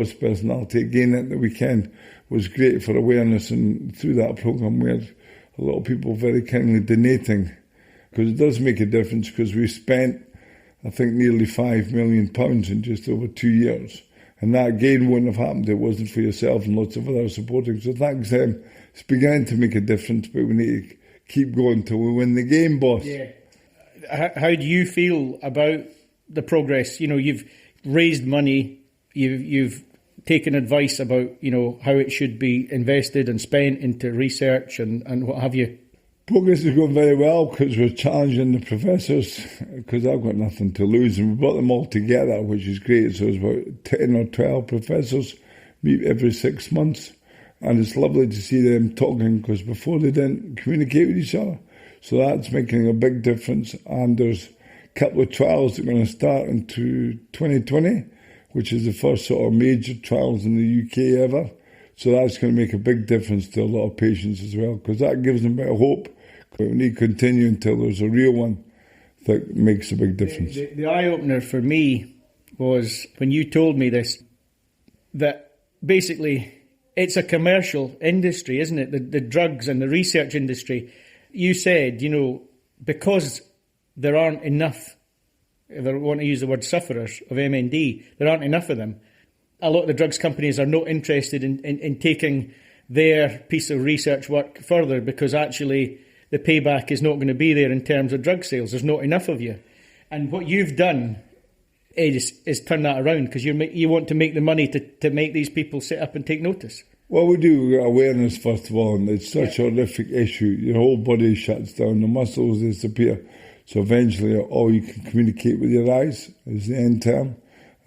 His personality again at the weekend was great for awareness, and through that programme we had a lot of people very kindly donating, because it does make a difference, because we spent, I think, nearly £5 million in just over 2 years. And that again wouldn't have happened if it wasn't for yourself and lots of other supporting. So thanks them. It's beginning to make a difference, but we need to keep going till we win the game, boss. Yeah. How do you feel about the progress? You know, you've raised money, you've taken advice about, you know, how it should be invested and spent into research and what have you. Progress is going very well because we're challenging the professors, because I've got nothing to lose, and we brought them all together, which is great. So it's about 10 or 12 professors meet every 6 months, and it's lovely to see them talking, because before they didn't communicate with each other. So that's making a big difference, and there's a couple of trials that are going to start into 2020, which is the first sort of major trials in the UK ever. So that's going to make a big difference to a lot of patients as well, because that gives them a bit of hope. We need to continue until there's a real one that makes a big difference. The eye-opener for me was when you told me this, that basically it's a commercial industry, isn't it? The drugs and the research industry. You said, you know, because there aren't enough, if I want to use the word sufferers, of MND, there aren't enough of them. A lot of the drugs companies are not interested in taking their piece of research work further, because actually the payback is not going to be there in terms of drug sales. There's not enough of you. And what you've done is turn that around, because you want to make the money to make these people sit up and take notice. Well, we do awareness first of all, and it's such a horrific issue. Your whole body shuts down, the muscles disappear. So eventually all you can communicate with your eyes is the end term.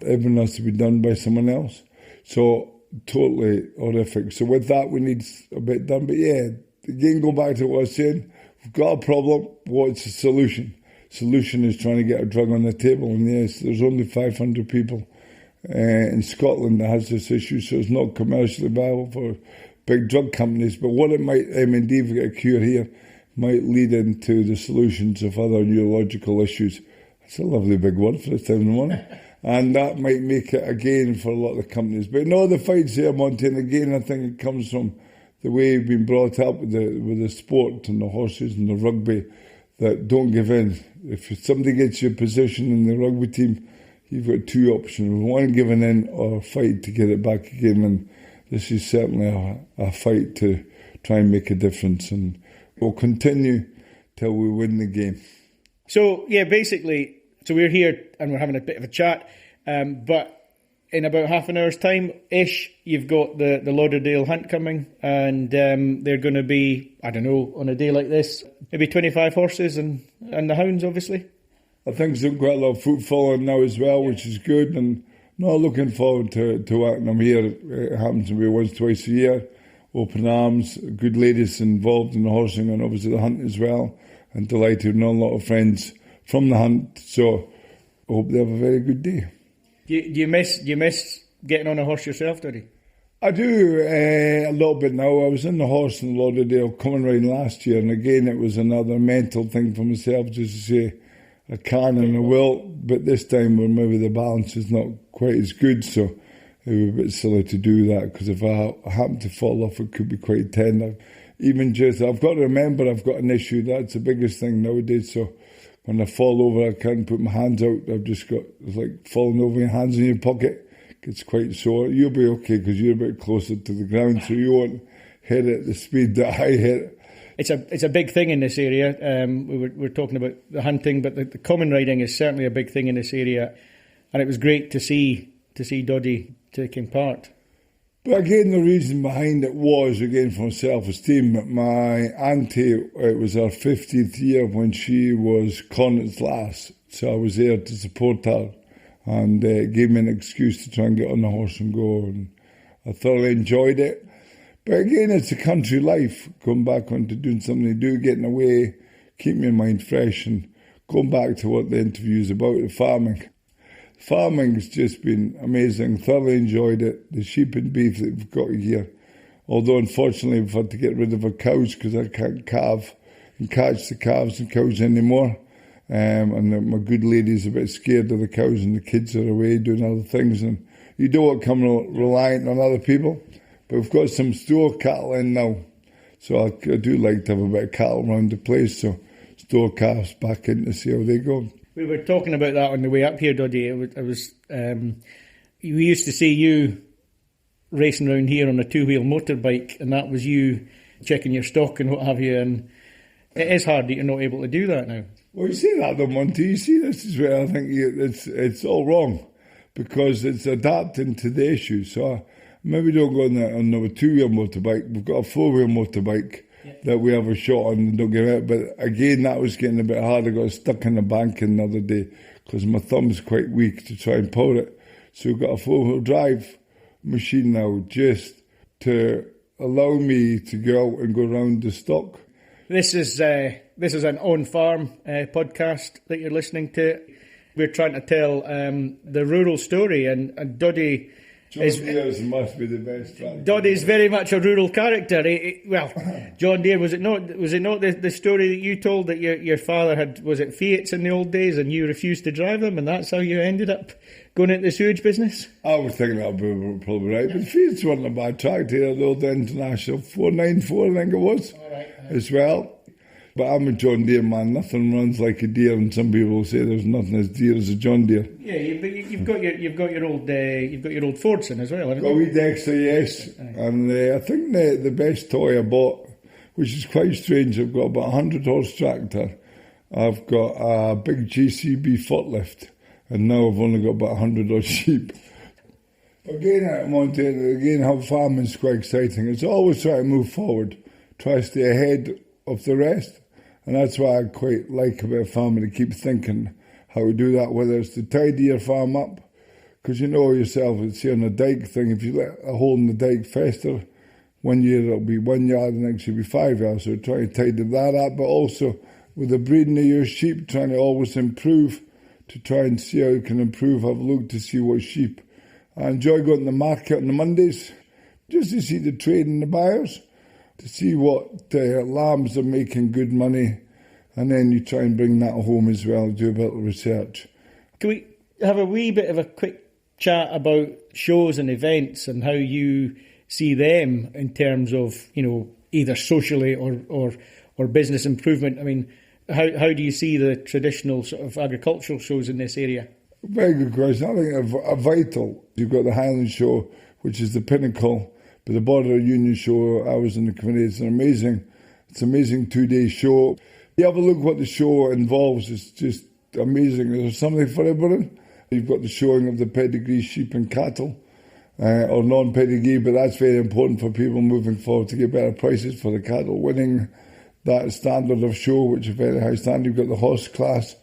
Everything has to be done by someone else. So totally horrific. So with that, we need a bit done. But yeah, again, go back to what I was saying. We've got a problem. What's the solution? Solution is trying to get a drug on the table. And yes, there's only 500 people in Scotland that has this issue, so it's not commercially viable for big drug companies. But what it might, MND, if we get a cure here, might lead into the solutions of other neurological issues. That's a lovely big word for this time of the morning. And that might make it again for a lot of the companies. But no, the fight's there, Monty. And again, I think it comes from the way we've been brought up with the sport and the horses and the rugby, that don't give in. If somebody gets you a position in the rugby team, you've got two options. One, giving in, or fight to get it back again. And this is certainly a fight to try and make a difference. And we'll continue till we win the game. So, yeah, basically, so we're here and we're having a bit of a chat, but in about half an hour's time-ish, you've got the Lauderdale Hunt coming, and they're going to be, I don't know, on a day like this, maybe 25 horses and the hounds, obviously. I think there's quite a lot of footfall on now as well, which is good, and not looking forward to working them here. It happens to be once, twice a year. Open arms, good ladies involved in the horsing and obviously the hunt as well. And delighted to know a lot of friends from the hunt, so I hope they have a very good day. Do you miss getting on a horse yourself, Doddie? I do a little bit now. I was in the horse in Lauderdale coming round last year, and again it was another mental thing for myself, just to say I can and I will, but this time where maybe the balance is not quite as good, so it would be a bit silly to do that, because if I happen to fall off, it could be quite tender. Even just, I've got to remember I've got an issue. That's the biggest thing nowadays. So when I fall over, I can't put my hands out. I've just got, it's like falling over, your hands in your pocket. It's quite sore. You'll be okay because you're a bit closer to the ground, so you won't hit it at the speed that I hit it. It's a big thing in this area. We're talking about the hunting, but the common riding is certainly a big thing in this area. And it was great to see Doddie taking part. But again, the reason behind it was, again, for self-esteem. My auntie, it was her 50th year when she was Connacht's lass, so I was there to support her, and it gave me an excuse to try and get on the horse and go, and I thoroughly enjoyed it. But again, it's a country life, going back onto doing something to do, getting away, keeping your mind fresh, and going back to what the interview is about, the farming. Farming's just been amazing, thoroughly enjoyed it. The sheep and beef that we've got here. Although unfortunately we've had to get rid of our cows because I can't calve and catch the calves and cows anymore. And my good lady's a bit scared of the cows, and the kids are away doing other things, and you don't want to come reliant on other people. But we've got some store cattle in now. So I do like to have a bit of cattle around the place, so store calves back in to see how they go. We were talking about that on the way up here, Doddie. We used to see you racing around here on a two-wheel motorbike, and that was you checking your stock and what have you, and it is hard that you're not able to do that now. Well, you see that, though, Monty. You see, this is where I think it's all wrong, because it's adapting to the issue. So maybe don't go on a two-wheel motorbike. We've got a four-wheel motorbike that we have a shot on and don't give out. But again, that was getting a bit hard. I got stuck in the bank another day because my thumb's quite weak to try and power it. So we've got a four-wheel drive machine now just to allow me to go out and go around the stock. This is an on-farm podcast that you're listening to. We're trying to tell the rural story, and Doddie must be the best. Doddie's very much a rural character. John Deere, was it not the story that you told that your father had, was it Fiats in the old days, and you refused to drive them, and that's how you ended up going into the sewage business? I was thinking that would be probably right, but Fiats wasn't a bad tractor. The old International 494, I think it was, as well. But I'm a John Deere man. Nothing runs like a Deere, and some people say there's nothing as dear as a John Deere. Yeah, you've got your old Fordson as well, haven't you? Got a wee Dexter, yes. And I think the best toy I bought, which is quite strange, I've got about 100 horse tractor. I've got a big JCB foot lift, and now I've only got about 100 odd sheep. Again, how farming's quite exciting. It's always try to move forward, try to stay ahead of the rest. And that's why I quite like about farming, to keep thinking how to do that, whether it's to tidy your farm up, because you know yourself, it's here on the dike thing, if you let a hole in the dike fester, 1 year it'll be 1 yard, the next year it'll be 5 yards, so try to tidy that up, but also with the breeding of your sheep, trying to always improve, to try and see how you can improve, have a look to see what sheep. I enjoy going to the market on the Mondays, just to see the trade and the buyers, to see what lambs are making good money, and then you try and bring that home as well, do a bit of research. Can we have a wee bit of a quick chat about shows and events and how you see them in terms of, either socially or business improvement? I mean, how do you see the traditional sort of agricultural shows in this area? Very good question. I think are vital. You've got the Highland Show, which is the pinnacle. But the Border Union Show, I was in the committee, it's an amazing 2-day show. You have a look what the show involves, it's just amazing. There's something for everyone. You've got the showing of the pedigree sheep and cattle, or non-pedigree, but that's very important for people moving forward to get better prices for the cattle, winning that standard of show, which is a very high standard. You've got the horse class,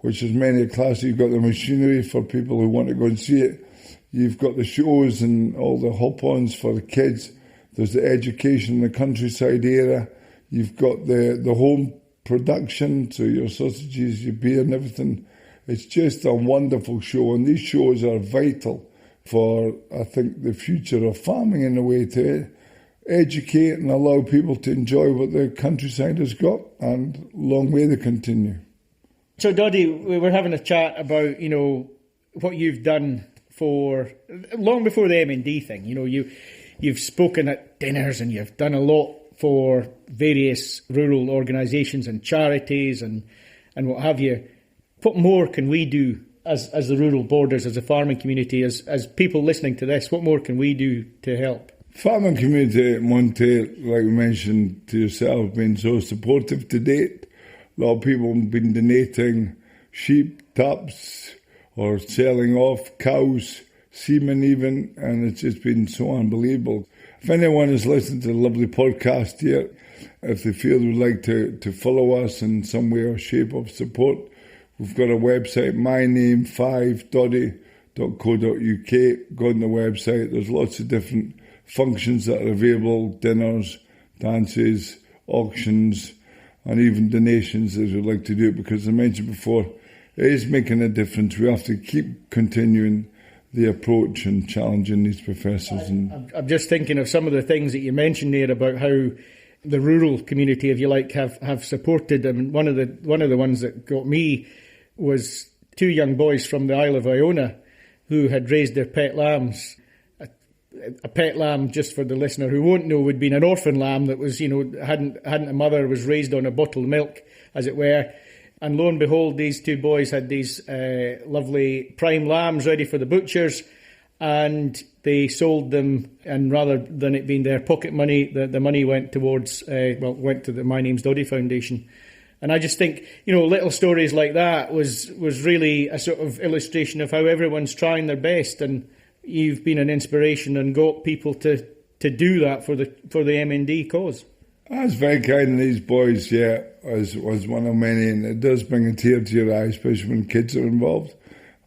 which is many a class. You've got the machinery for people who want to go and see it. You've got the shows and all the hop-ons for the kids. There's the education in the countryside area. You've got the home production, so your sausages, your beer and everything. It's just a wonderful show, and these shows are vital for, I think, the future of farming in a way, to educate and allow people to enjoy what the countryside has got, and long may they continue. So, Doddie, we were having a chat about, what you've done for long before the MND thing. You've spoken at dinners and you've done a lot for various rural organisations and charities and what have you. What more can we do as the rural borders, as a farming community, as people listening to this? What more can we do to help? Farming community, Monty, like we mentioned to yourself, been so supportive to date. A lot of people have been donating sheep, taps, or selling off cows, semen even, and it's just been so unbelievable. If anyone is listening to the lovely podcast here, if they feel they would like to follow us in some way or shape of support, we've got a website, myname5doddie.co.uk. Go on the website, there's lots of different functions that are available, dinners, dances, auctions, and even donations as we'd like to do it, because as I mentioned before, it is making a difference. We have to keep continuing the approach and challenging these professors. I'm just thinking of some of the things that you mentioned there about how the rural community, if you like, have supported. I mean, one of the ones that got me was two young boys from the Isle of Iona who had raised their pet lambs. A pet lamb, just for the listener who won't know, would be an orphan lamb that was, hadn't a mother, was raised on a bottle of milk, as it were. And lo and behold, these two boys had these lovely prime lambs ready for the butchers, and they sold them. And rather than it being their pocket money, the money went towards went to the My Name's Doddie Foundation. And I just think, little stories like that was really a sort of illustration of how everyone's trying their best, and you've been an inspiration and got people to do that for the MND cause. That's very kind of these boys, yeah, was one of many, and it does bring a tear to your eye, especially when kids are involved.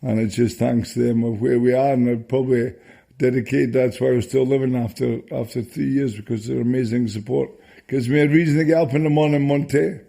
And it's just thanks to them of where we are, and I'd probably dedicate, that's why we're still living after 3 years, because they're amazing support. Gives me a reason to get up in the morning, Monty,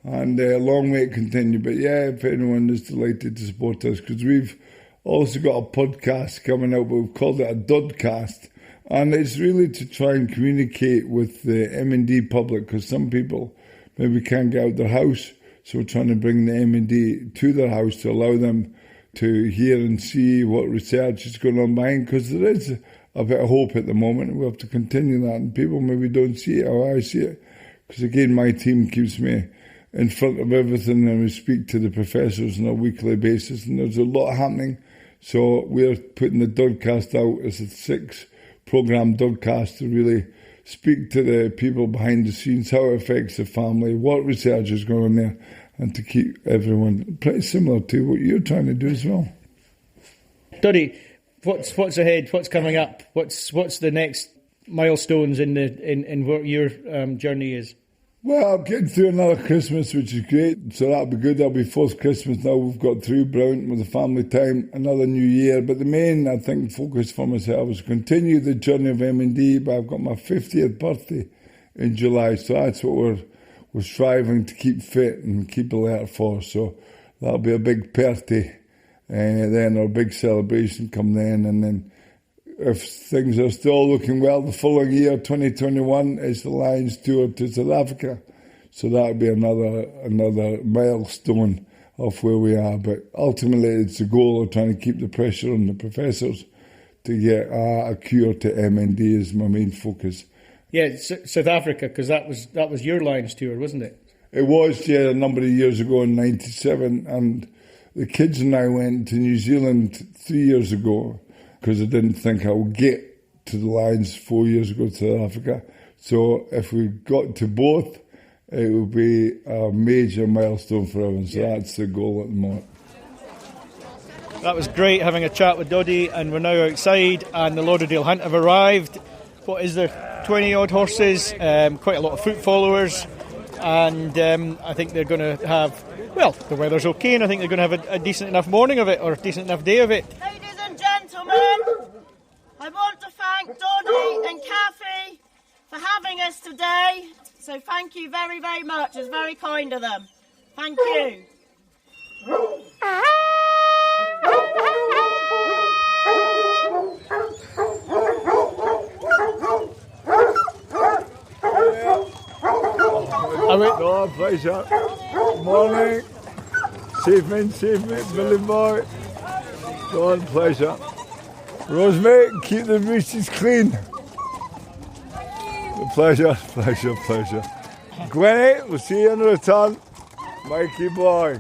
and a long way to continue. But yeah, if anyone is delighted to support us, because we've also got a podcast coming out, but we've called it a Dodcast. And it's really to try and communicate with the MND public, because some people maybe can't get out their house. So we're trying to bring the MND to their house to allow them to hear and see what research is going on behind, because there is a bit of hope at the moment. We have to continue that, and people maybe don't see it how I see it. Because again, my team keeps me in front of everything, and we speak to the professors on a weekly basis, and there's a lot happening. So we're putting the Dodcast out as a 6-program Dodcast to really speak to the people behind the scenes, how it affects the family, what research is going on there, and to keep everyone pretty similar to what you're trying to do as well. Doddie, what's ahead? What's coming up? What's the next milestones in what your journey is? Well, getting through another Christmas, which is great, so that'll be good. That'll be 4th Christmas now we've got through, brilliant, with the family time, another new year. But the main, I think, focus for myself is continue the journey of M&D, but I've got my 50th birthday in July, so that's what we're striving to keep fit and keep alert for. So that'll be a big party, and then our big celebration come then, and then if things are still looking well, the following year, 2021, is the Lions tour to South Africa. So that'll be another milestone of where we are. But ultimately, it's the goal of trying to keep the pressure on the professors to get a cure to MND is my main focus. Yeah, South Africa, because that was your Lions tour, wasn't it? It was, yeah, a number of years ago in '97, and the kids and I went to New Zealand 3 years ago, because I didn't think I would get to the Lions 4 years ago to South Africa. So if we got to both, it would be a major milestone for everyone. So that's the goal at the moment. That was great having a chat with Doddie, and we're now outside, and the Lauderdale Hunt have arrived. What is there? 20 odd horses, quite a lot of foot followers, and I think they're going to have, well, the weather's okay, and I think they're going to have a decent enough morning of it, or a decent enough day of it. Ladies and gentlemen, I want to thank Doddie and Kathy for having us today. So thank you very, very much. It's very kind of them. Thank you. Oh, pleasure. Morning. Save me, Billy boy. Go on, pleasure. Rosemary, keep the reaches clean. Pleasure. Gwenny, we'll see you in return. Mikey boy.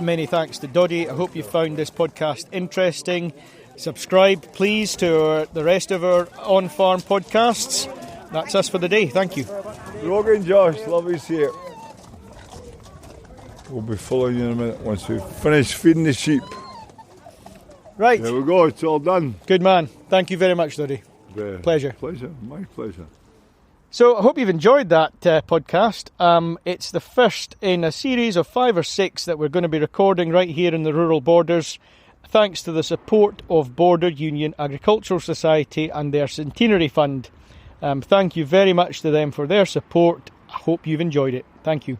Many thanks to Doddie. I hope you found this podcast interesting. Subscribe, please, to the rest of our on-farm podcasts. That's us for the day. Thank you. Rogan, Josh, lovely to see you. We'll be following you in a minute once we finish feeding the sheep. Right. There we go, it's all done. Good man. Thank you very much, Doddie. Pleasure. My pleasure. So I hope you've enjoyed that podcast. It's the first in a series of 5 or 6 that we're going to be recording right here in the rural borders, thanks to the support of Border Union Agricultural Society and their Centenary Fund. Thank you very much to them for their support. I hope you've enjoyed it. Thank you.